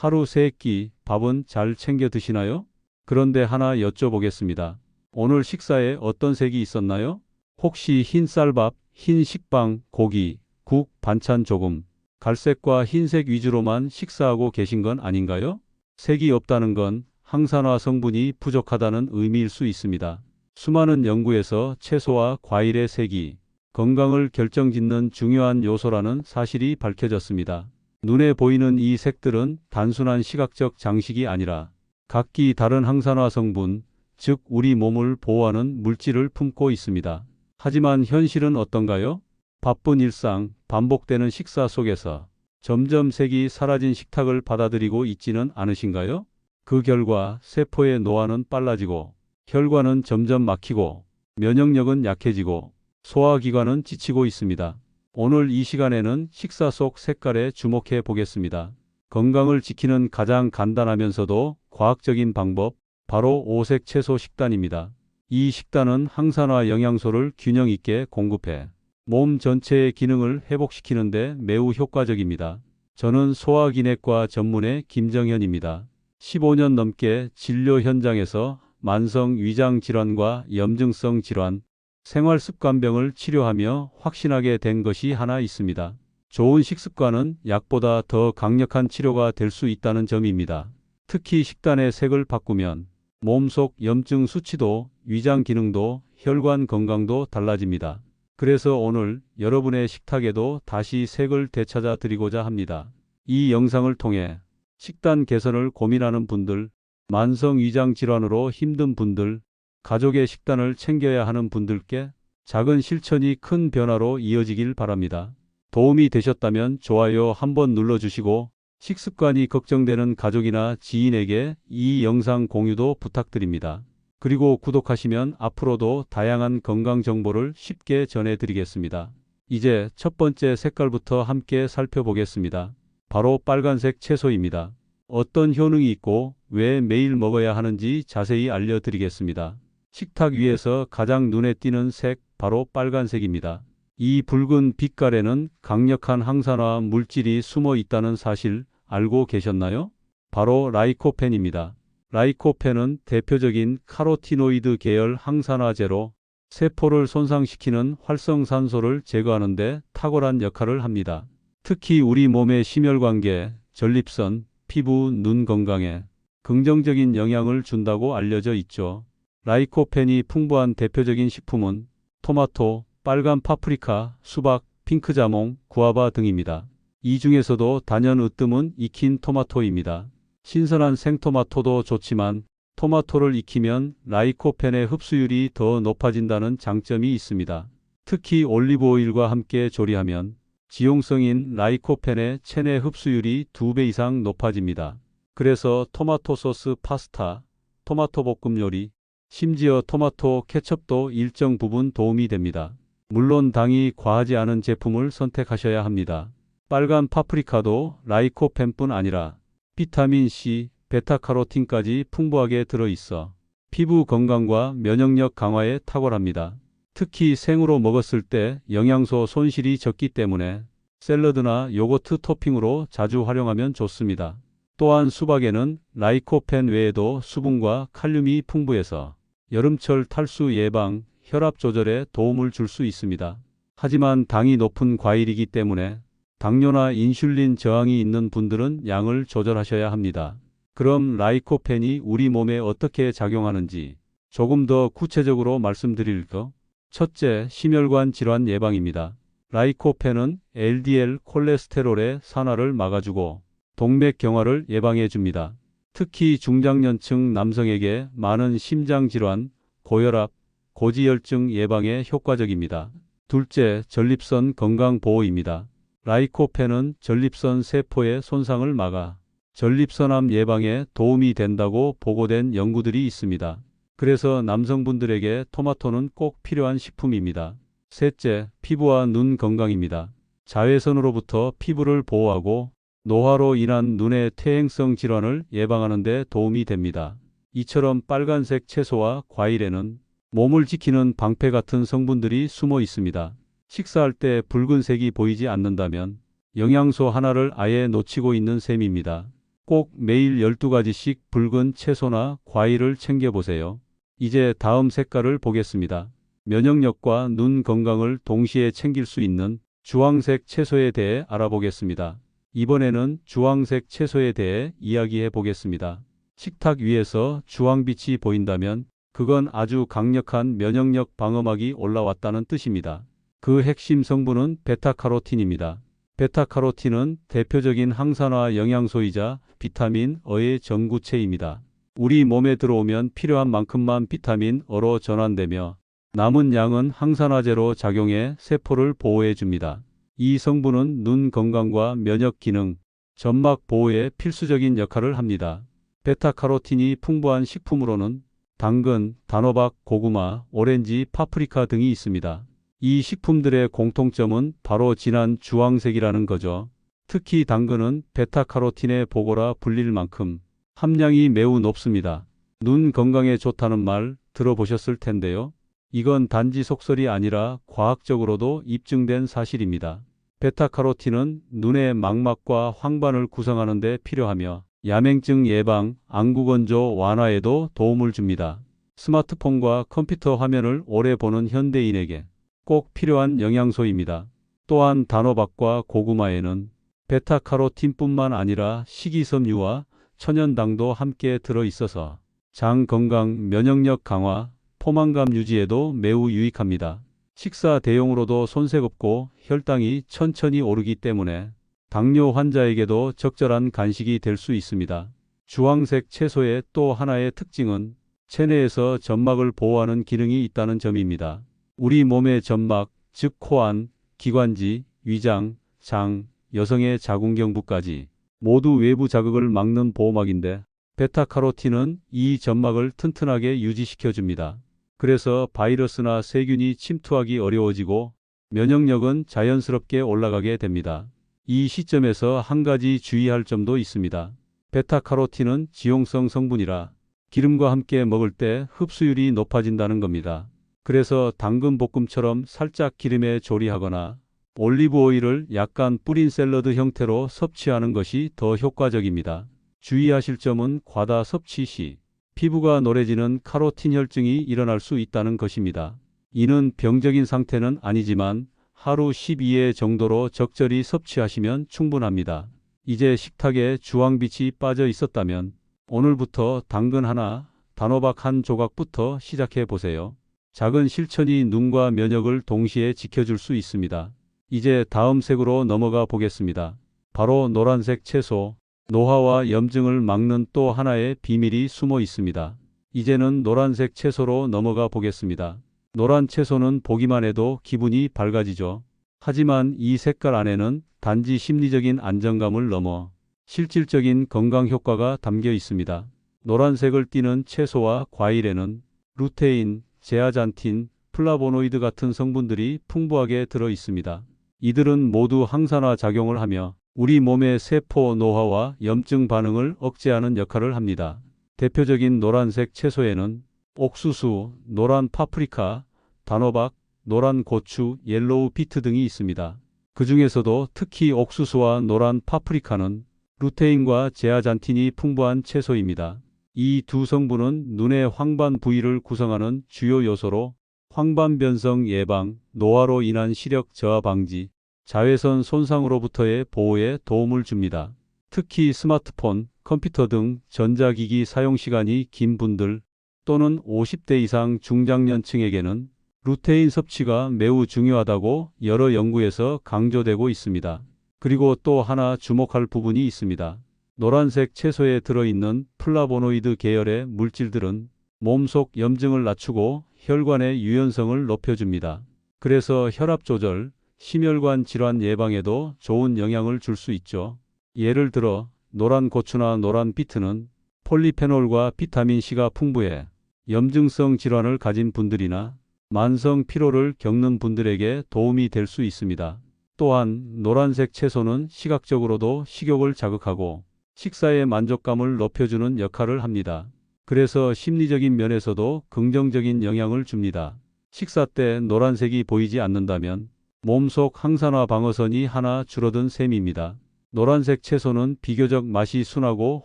하루 3끼 밥은 잘 챙겨 드시나요? 그런데 하나 여쭤보겠습니다. 오늘 식사에 어떤 색이 있었나요? 혹시 흰 쌀밥, 흰 식빵, 고기, 국, 반찬 조금, 갈색과 흰색 위주로만 식사하고 계신 건 아닌가요? 색이 없다는 건 항산화 성분이 부족하다는 의미일 수 있습니다. 수많은 연구에서 채소와 과일의 색이 건강을 결정짓는 중요한 요소라는 사실이 밝혀졌습니다. 눈에 보이는 이 색들은 단순한 시각적 장식이 아니라 각기 다른 항산화 성분, 즉 우리 몸을 보호하는 물질을 품고 있습니다. 하지만 현실은 어떤가요? 바쁜 일상, 반복되는 식사 속에서 점점 색이 사라진 식탁을 받아들이고 있지는 않으신가요? 그 결과 세포의 노화는 빨라지고 혈관은 점점 막히고 면역력은 약해지고 소화기관은 지치고 있습니다. 오늘 이 시간에는 식사 속 색깔에 주목해 보겠습니다. 건강을 지키는 가장 간단하면서도 과학적인 방법, 바로 5색 채소 식단입니다. 이 식단은 항산화 영양소를 균형 있게 공급해 몸 전체의 기능을 회복시키는 데 매우 효과적입니다. 저는 소화기내과 전문의 김정현입니다. 15년 넘게 진료 현장에서 만성 위장 질환과 염증성 질환, 생활습관병을 치료하며 확신하게 된 것이 하나 있습니다. 좋은 식습관은 약보다 더 강력한 치료가 될 수 있다는 점입니다. 특히 식단의 색을 바꾸면 몸속 염증 수치도, 위장 기능도, 혈관 건강도 달라집니다. 그래서 오늘 여러분의 식탁에도 다시 색을 되찾아 드리고자 합니다. 이 영상을 통해 식단 개선을 고민하는 분들, 만성 위장 질환으로 힘든 분들, 가족의 식단을 챙겨야 하는 분들께 작은 실천이 큰 변화로 이어지길 바랍니다. 도움이 되셨다면 좋아요 한번 눌러주시고 식습관이 걱정되는 가족이나 지인에게 이 영상 공유도 부탁드립니다. 그리고 구독하시면 앞으로도 다양한 건강 정보를 쉽게 전해드리겠습니다. 이제 첫 번째 색깔부터 함께 살펴보겠습니다. 바로 빨간색 채소입니다. 어떤 효능이 있고 왜 매일 먹어야 하는지 자세히 알려드리겠습니다. 식탁 위에서 가장 눈에 띄는 색, 바로 빨간색입니다. 이 붉은 빛깔에는 강력한 항산화 물질이 숨어 있다는 사실 알고 계셨나요? 바로 라이코펜입니다. 라이코펜은 대표적인 카로티노이드 계열 항산화제로 세포를 손상시키는 활성산소를 제거하는 데 탁월한 역할을 합니다. 특히 우리 몸의 심혈관계, 전립선, 피부, 눈 건강에 긍정적인 영향을 준다고 알려져 있죠. 라이코펜이 풍부한 대표적인 식품은 토마토, 빨간 파프리카, 수박, 핑크자몽, 구아바 등입니다. 이 중에서도 단연 으뜸은 익힌 토마토입니다. 신선한 생토마토도 좋지만 토마토를 익히면 라이코펜의 흡수율이 더 높아진다는 장점이 있습니다. 특히 올리브 오일과 함께 조리하면 지용성인 라이코펜의 체내 흡수율이 2배 이상 높아집니다. 그래서 토마토 소스 파스타, 토마토 볶음 요리, 심지어 토마토 케첩도 일정 부분 도움이 됩니다. 물론 당이 과하지 않은 제품을 선택하셔야 합니다. 빨간 파프리카도 라이코펜뿐 아니라 비타민C, 베타카로틴까지 풍부하게 들어있어 피부 건강과 면역력 강화에 탁월합니다. 특히 생으로 먹었을 때 영양소 손실이 적기 때문에 샐러드나 요거트 토핑으로 자주 활용하면 좋습니다. 또한 수박에는 라이코펜 외에도 수분과 칼륨이 풍부해서 여름철 탈수 예방, 혈압 조절에 도움을 줄 수 있습니다. 하지만 당이 높은 과일이기 때문에 당뇨나 인슐린 저항이 있는 분들은 양을 조절하셔야 합니다. 그럼 라이코펜이 우리 몸에 어떻게 작용하는지 조금 더 구체적으로 말씀드릴게요. 첫째, 심혈관 질환 예방입니다. 라이코펜은 LDL 콜레스테롤의 산화를 막아주고 동맥경화를 예방해줍니다. 특히 중장년층 남성에게 많은 심장질환, 고혈압, 고지혈증 예방에 효과적입니다. 둘째, 전립선 건강보호입니다. 라이코펜은 전립선 세포의 손상을 막아 전립선암 예방에 도움이 된다고 보고된 연구들이 있습니다. 그래서 남성분들에게 토마토는 꼭 필요한 식품입니다. 셋째, 피부와 눈 건강입니다. 자외선으로부터 피부를 보호하고 노화로 인한 눈의 퇴행성 질환을 예방하는 데 도움이 됩니다. 이처럼 빨간색 채소와 과일에는 몸을 지키는 방패 같은 성분들이 숨어 있습니다. 식사할 때 붉은색이 보이지 않는다면 영양소 하나를 아예 놓치고 있는 셈입니다. 꼭 매일 12가지씩 붉은 채소나 과일을 챙겨보세요. 이제 다음 색깔을 보겠습니다. 면역력과 눈 건강을 동시에 챙길 수 있는 주황색 채소에 대해 알아보겠습니다. 이번에는 주황색 채소에 대해 이야기해 보겠습니다. 식탁 위에서 주황빛이 보인다면 그건 아주 강력한 면역력 방어막이 올라왔다는 뜻입니다. 그 핵심 성분은 베타카로틴입니다. 베타카로틴은 대표적인 항산화 영양소이자 비타민 어의 전구체입니다. 우리 몸에 들어오면 필요한 만큼만 비타민 어로 전환되며 남은 양은 항산화제로 작용해 세포를 보호해 줍니다. 이 성분은 눈 건강과 면역 기능, 점막 보호에 필수적인 역할을 합니다. 베타카로틴이 풍부한 식품으로는 당근, 단호박, 고구마, 오렌지, 파프리카 등이 있습니다. 이 식품들의 공통점은 바로 진한 주황색이라는 거죠. 특히 당근은 베타카로틴의 보고라 불릴 만큼 함량이 매우 높습니다. 눈 건강에 좋다는 말 들어보셨을 텐데요. 이건 단지 속설이 아니라 과학적으로도 입증된 사실입니다. 베타카로틴은 눈의 망막과 황반을 구성하는 데 필요하며 야맹증 예방, 안구건조 완화에도 도움을 줍니다. 스마트폰과 컴퓨터 화면을 오래 보는 현대인에게 꼭 필요한 영양소입니다. 또한 단호박과 고구마에는 베타카로틴뿐만 아니라 식이섬유와 천연당도 함께 들어있어서 장 건강, 면역력 강화, 포만감 유지에도 매우 유익합니다. 식사 대용으로도 손색 없고 혈당이 천천히 오르기 때문에 당뇨 환자에게도 적절한 간식이 될 수 있습니다. 주황색 채소의 또 하나의 특징은 체내에서 점막을 보호하는 기능이 있다는 점입니다. 우리 몸의 점막, 즉 코안, 기관지, 위장, 장, 여성의 자궁경부까지 모두 외부 자극을 막는 보호막인데 베타카로틴은 이 점막을 튼튼하게 유지시켜줍니다. 그래서 바이러스나 세균이 침투하기 어려워지고 면역력은 자연스럽게 올라가게 됩니다. 이 시점에서 한 가지 주의할 점도 있습니다. 베타카로틴은 지용성 성분이라 기름과 함께 먹을 때 흡수율이 높아진다는 겁니다. 그래서 당근 볶음처럼 살짝 기름에 조리하거나 올리브 오일을 약간 뿌린 샐러드 형태로 섭취하는 것이 더 효과적입니다. 주의하실 점은 과다 섭취 시 피부가 노래지는 카로틴 혈증이 일어날 수 있다는 것입니다. 이는 병적인 상태는 아니지만 하루 12회 정도로 적절히 섭취하시면 충분합니다. 이제 식탁에 주황빛이 빠져 있었다면 오늘부터 당근 하나, 단호박 한 조각부터 시작해 보세요. 작은 실천이 눈과 면역을 동시에 지켜줄 수 있습니다. 이제 다음 색으로 넘어가 보겠습니다. 바로 노란색 채소. 노화와 염증을 막는 또 하나의 비밀이 숨어 있습니다. 이제는 노란색 채소로 넘어가 보겠습니다. 노란 채소는 보기만 해도 기분이 밝아지죠. 하지만 이 색깔 안에는 단지 심리적인 안정감을 넘어 실질적인 건강 효과가 담겨 있습니다. 노란색을 띠는 채소와 과일에는 루테인, 제아잔틴, 플라보노이드 같은 성분들이 풍부하게 들어 있습니다. 이들은 모두 항산화 작용을 하며 우리 몸의 세포 노화와 염증 반응을 억제하는 역할을 합니다. 대표적인 노란색 채소에는 옥수수, 노란 파프리카, 단호박, 노란 고추, 옐로우 비트 등이 있습니다. 그 중에서도 특히 옥수수와 노란 파프리카는 루테인과 제아잔틴이 풍부한 채소입니다. 이 두 성분은 눈의 황반 부위를 구성하는 주요 요소로 황반 변성 예방, 노화로 인한 시력 저하 방지, 자외선 손상으로부터의 보호에 도움을 줍니다. 특히 스마트폰, 컴퓨터 등 전자기기 사용 시간이 긴 분들 또는 50대 이상 중장년층에게는 루테인 섭취가 매우 중요하다고 여러 연구에서 강조되고 있습니다. 그리고 또 하나 주목할 부분이 있습니다. 노란색 채소에 들어있는 플라보노이드 계열의 물질들은 몸속 염증을 낮추고 혈관의 유연성을 높여줍니다. 그래서 혈압 조절, 심혈관 질환 예방에도 좋은 영향을 줄 수 있죠. 예를 들어 노란 고추나 노란 비트는 폴리페놀과 비타민C가 풍부해 염증성 질환을 가진 분들이나 만성 피로를 겪는 분들에게 도움이 될 수 있습니다. 또한 노란색 채소는 시각적으로도 식욕을 자극하고 식사의 만족감을 높여주는 역할을 합니다. 그래서 심리적인 면에서도 긍정적인 영향을 줍니다. 식사 때 노란색이 보이지 않는다면 몸속 항산화 방어선이 하나 줄어든 셈입니다. 노란색 채소는 비교적 맛이 순하고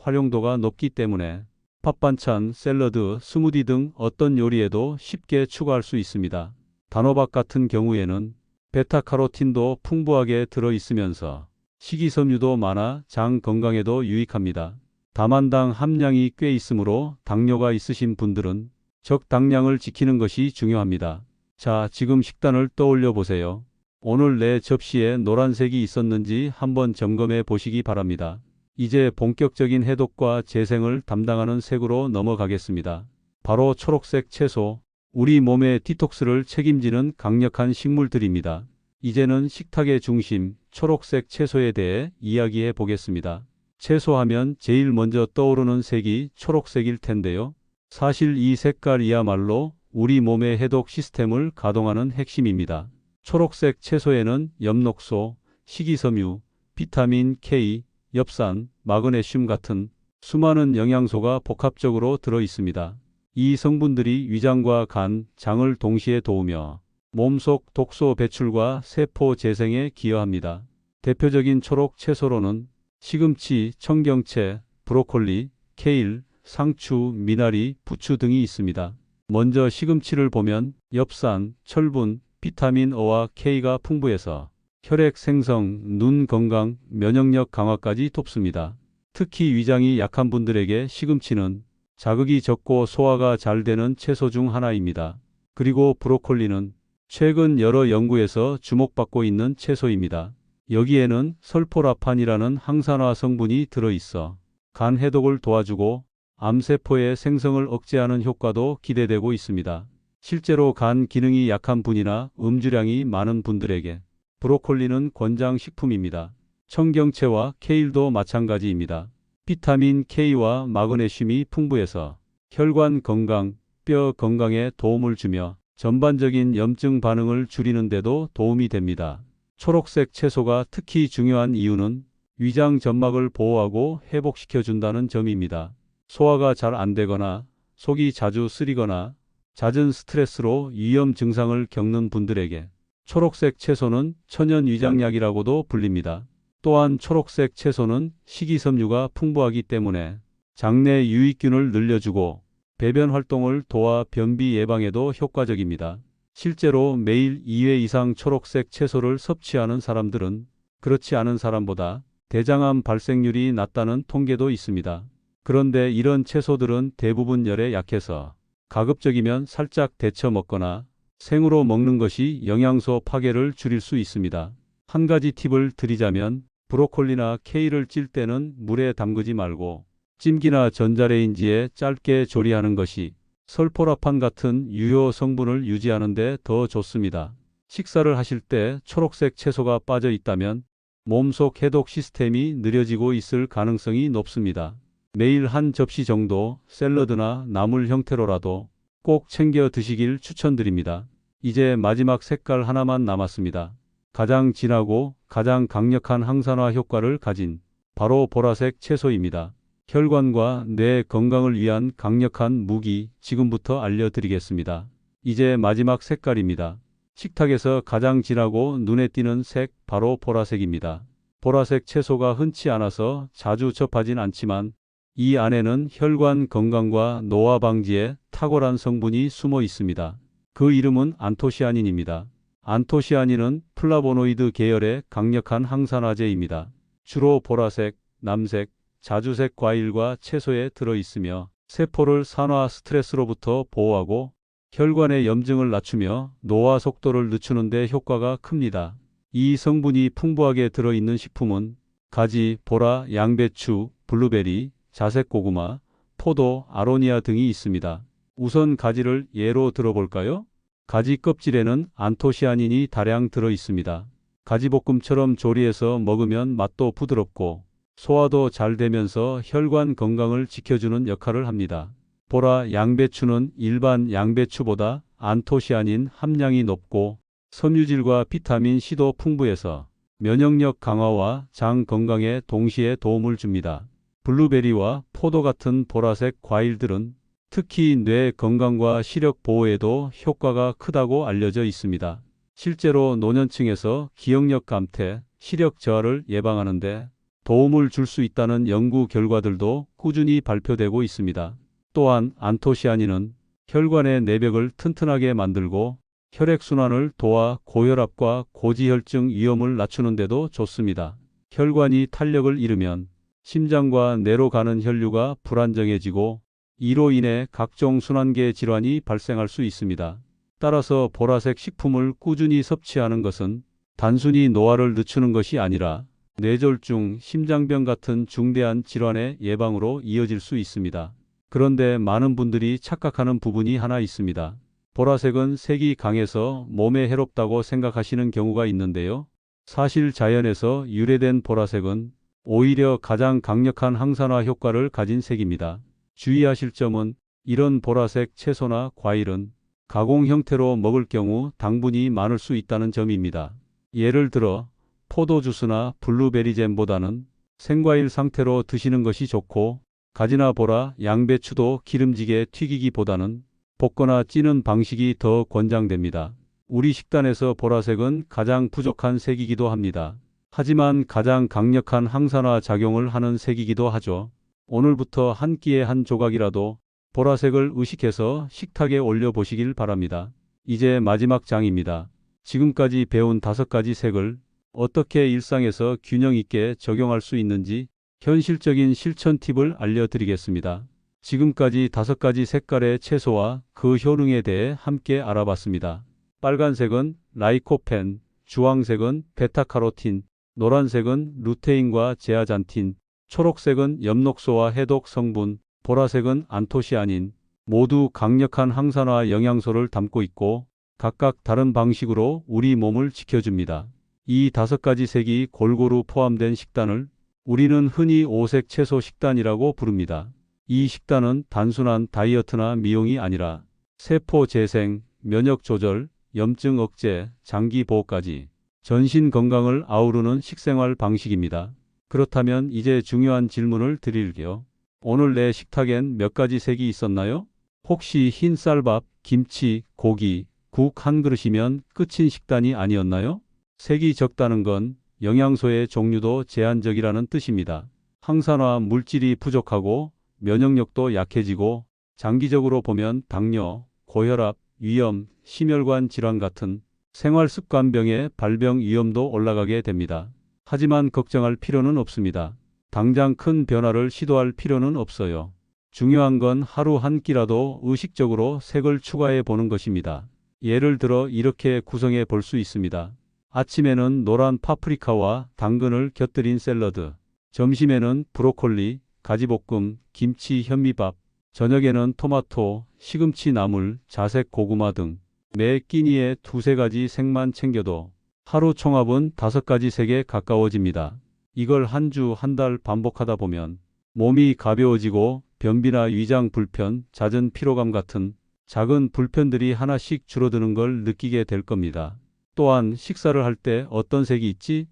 활용도가 높기 때문에 밥 반찬, 샐러드, 스무디 등 어떤 요리에도 쉽게 추가할 수 있습니다. 단호박 같은 경우에는 베타카로틴도 풍부하게 들어 있으면서 식이섬유도 많아 장 건강에도 유익합니다. 다만당 함량이 꽤 있으므로 당뇨가 있으신 분들은 적당량을 지키는 것이 중요합니다. 자, 지금 식단을 떠올려 보세요. 오늘 내 접시에 노란색이 있었는지 한번 점검해 보시기 바랍니다. 이제 본격적인 해독과 재생을 담당하는 색으로 넘어가겠습니다. 바로 초록색 채소. 우리 몸의 디톡스를 책임지는 강력한 식물들입니다. 이제는 식탁의 중심, 초록색 채소에 대해 이야기해 보겠습니다. 채소하면 제일 먼저 떠오르는 색이 초록색일 텐데요. 사실 이 색깔이야말로 우리 몸의 해독 시스템을 가동하는 핵심입니다. 초록색 채소에는 엽록소, 식이섬유, 비타민 K, 엽산, 마그네슘 같은 수많은 영양소가 복합적으로 들어 있습니다. 이 성분들이 위장과 간, 장을 동시에 도우며 몸속 독소 배출과 세포 재생에 기여합니다. 대표적인 초록 채소로는 시금치, 청경채, 브로콜리, 케일, 상추, 미나리, 부추 등이 있습니다. 먼저 시금치를 보면 엽산, 철분, 비타민 O와 K가 풍부해서 혈액 생성, 눈 건강, 면역력 강화까지 돕습니다. 특히 위장이 약한 분들에게 시금치는 자극이 적고 소화가 잘 되는 채소 중 하나입니다. 그리고 브로콜리는 최근 여러 연구에서 주목받고 있는 채소입니다. 여기에는 설포라판이라는 항산화 성분이 들어있어 간 해독을 도와주고 암세포의 생성을 억제하는 효과도 기대되고 있습니다. 실제로 간 기능이 약한 분이나 음주량이 많은 분들에게 브로콜리는 권장식품입니다. 청경채와 케일도 마찬가지입니다. 비타민 K와 마그네슘이 풍부해서 혈관 건강, 뼈 건강에 도움을 주며 전반적인 염증 반응을 줄이는 데도 도움이 됩니다. 초록색 채소가 특히 중요한 이유는 위장 점막을 보호하고 회복시켜준다는 점입니다. 소화가 잘 안 되거나 속이 자주 쓰리거나 잦은 스트레스로 위염 증상을 겪는 분들에게 초록색 채소는 천연 위장약이라고도 불립니다. 또한 초록색 채소는 식이섬유가 풍부하기 때문에 장내 유익균을 늘려주고 배변 활동을 도와 변비 예방에도 효과적입니다. 실제로 매일 2회 이상 초록색 채소를 섭취하는 사람들은 그렇지 않은 사람보다 대장암 발생률이 낮다는 통계도 있습니다. 그런데 이런 채소들은 대부분 열에 약해서 가급적이면 살짝 데쳐 먹거나 생으로 먹는 것이 영양소 파괴를 줄일 수 있습니다. 한 가지 팁을 드리자면 브로콜리나 케일을 찔 때는 물에 담그지 말고 찜기나 전자레인지에 짧게 조리하는 것이 설포라판 같은 유효 성분을 유지하는 데 더 좋습니다. 식사를 하실 때 초록색 채소가 빠져 있다면 몸속 해독 시스템이 느려지고 있을 가능성이 높습니다. 매일 한 접시 정도 샐러드나 나물 형태로라도 꼭 챙겨 드시길 추천드립니다. 이제 마지막 색깔 하나만 남았습니다. 가장 진하고 가장 강력한 항산화 효과를 가진 바로 보라색 채소입니다. 혈관과 뇌 건강을 위한 강력한 무기 지금부터 알려드리겠습니다. 이제 마지막 색깔입니다. 식탁에서 가장 진하고 눈에 띄는 색 바로 보라색입니다. 보라색 채소가 흔치 않아서 자주 접하진 않지만 이 안에는 혈관 건강과 노화 방지에 탁월한 성분이 숨어 있습니다. 그 이름은 안토시아닌입니다. 안토시아닌은 플라보노이드 계열의 강력한 항산화제입니다. 주로 보라색, 남색, 자주색 과일과 채소에 들어있으며 세포를 산화 스트레스로부터 보호하고 혈관의 염증을 낮추며 노화 속도를 늦추는 데 효과가 큽니다. 이 성분이 풍부하게 들어있는 식품은 가지, 보라, 양배추, 블루베리, 자색 고구마, 포도, 아로니아 등이 있습니다. 우선 가지를 예로 들어볼까요? 가지 껍질에는 안토시아닌이 다량 들어 있습니다. 가지볶음처럼 조리해서 먹으면 맛도 부드럽고 소화도 잘 되면서 혈관 건강을 지켜주는 역할을 합니다. 보라, 양배추는 일반 양배추보다 안토시아닌 함량이 높고 섬유질과 비타민 C도 풍부해서 면역력 강화와 장 건강에 동시에 도움을 줍니다. 블루베리와 포도 같은 보라색 과일들은 특히 뇌 건강과 시력 보호에도 효과가 크다고 알려져 있습니다. 실제로 노년층에서 기억력 감퇴, 시력 저하를 예방하는 데 도움을 줄 수 있다는 연구 결과들도 꾸준히 발표되고 있습니다. 또한 안토시아닌은 혈관의 내벽을 튼튼하게 만들고 혈액순환을 도와 고혈압과 고지혈증 위험을 낮추는 데도 좋습니다. 혈관이 탄력을 잃으면 심장과 뇌로 가는 혈류가 불안정해지고 이로 인해 각종 순환계 질환이 발생할 수 있습니다. 따라서 보라색 식품을 꾸준히 섭취하는 것은 단순히 노화를 늦추는 것이 아니라 뇌졸중, 심장병 같은 중대한 질환의 예방으로 이어질 수 있습니다. 그런데 많은 분들이 착각하는 부분이 하나 있습니다. 보라색은 색이 강해서 몸에 해롭다고 생각하시는 경우가 있는데요. 사실 자연에서 유래된 보라색은 오히려 가장 강력한 항산화 효과를 가진 색입니다. 주의하실 점은 이런 보라색 채소나 과일은 가공 형태로 먹을 경우 당분이 많을 수 있다는 점입니다. 예를 들어 포도주스나 블루베리 잼보다는 생과일 상태로 드시는 것이 좋고, 가지나 보라, 양배추도 기름지게 튀기기보다는 볶거나 찌는 방식이 더 권장됩니다. 우리 식단에서 보라색은 가장 부족한 색이기도 합니다. 하지만 가장 강력한 항산화 작용을 하는 색이기도 하죠. 오늘부터 한 끼에 한 조각이라도 보라색을 의식해서 식탁에 올려보시길 바랍니다. 이제 마지막 장입니다. 지금까지 배운 5가지 색을 어떻게 일상에서 균형 있게 적용할 수 있는지 현실적인 실천 팁을 알려드리겠습니다. 지금까지 5가지 색깔의 채소와 그 효능에 대해 함께 알아봤습니다. 빨간색은 라이코펜, 주황색은 베타카로틴, 노란색은 루테인과 제아잔틴, 초록색은 엽록소와 해독 성분, 보라색은 안토시아닌, 모두 강력한 항산화 영양소를 담고 있고 각각 다른 방식으로 우리 몸을 지켜줍니다. 이 5가지 색이 골고루 포함된 식단을 우리는 흔히 5색 채소 식단이라고 부릅니다. 이 식단은 단순한 다이어트나 미용이 아니라 세포 재생, 면역 조절, 염증 억제, 장기 보호까지 전신 건강을 아우르는 식생활 방식입니다. 그렇다면 이제 중요한 질문을 드릴게요. 오늘 내 식탁엔 몇 가지 색이 있었나요? 혹시 흰 쌀밥, 김치, 고기, 국 한 그릇이면 끝인 식단이 아니었나요? 색이 적다는 건 영양소의 종류도 제한적이라는 뜻입니다. 항산화 물질이 부족하고 면역력도 약해지고 장기적으로 보면 당뇨, 고혈압, 위염, 심혈관 질환 같은 생활습관병의 발병 위험도 올라가게 됩니다. 하지만 걱정할 필요는 없습니다. 당장 큰 변화를 시도할 필요는 없어요. 중요한 건 하루 한 끼라도 의식적으로 색을 추가해 보는 것입니다. 예를 들어 이렇게 구성해 볼 수 있습니다. 아침에는 노란 파프리카와 당근을 곁들인 샐러드, 점심에는 브로콜리, 가지볶음, 김치, 현미밥, 저녁에는 토마토, 시금치 나물, 자색 고구마 등 매 끼니에 2-3가지 색만 챙겨도 하루 총합은 5가지 색에 가까워집니다. 이걸 한 주, 한 달 반복하다 보면 몸이 가벼워지고 변비나 위장 불편, 잦은 피로감 같은 작은 불편들이 하나씩 줄어드는 걸 느끼게 될 겁니다. 또한 식사를 할 때 어떤 색이 있지?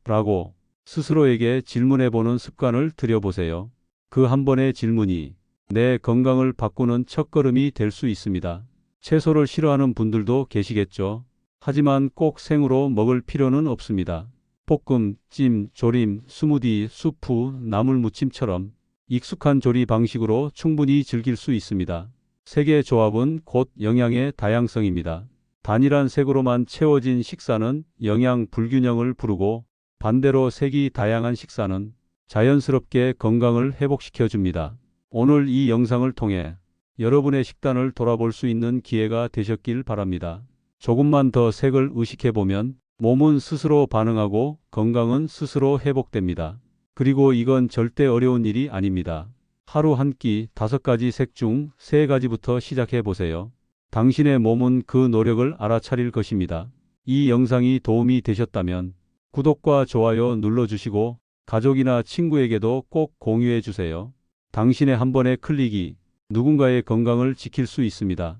라고 스스로에게 질문해보는 습관을 들여보세요. 그 한 번의 질문이 내 건강을 바꾸는 첫걸음이 될 수 있습니다. 채소를 싫어하는 분들도 계시겠죠. 하지만 꼭 생으로 먹을 필요는 없습니다. 볶음, 찜, 조림, 스무디, 수프, 나물 무침처럼 익숙한 조리 방식으로 충분히 즐길 수 있습니다. 색의 조합은 곧 영양의 다양성입니다. 단일한 색으로만 채워진 식사는 영양 불균형을 부르고 반대로 색이 다양한 식사는 자연스럽게 건강을 회복시켜 줍니다. 오늘 이 영상을 통해 여러분의 식단을 돌아볼 수 있는 기회가 되셨길 바랍니다. 조금만 더 색을 의식해보면 몸은 스스로 반응하고 건강은 스스로 회복됩니다. 그리고 이건 절대 어려운 일이 아닙니다. 하루 한 끼 5가지 색 중 3가지부터 시작해보세요. 당신의 몸은 그 노력을 알아차릴 것입니다. 이 영상이 도움이 되셨다면 구독과 좋아요 눌러주시고 가족이나 친구에게도 꼭 공유해 주세요. 당신의 한 번의 클릭이 누군가의 건강을 지킬 수 있습니다.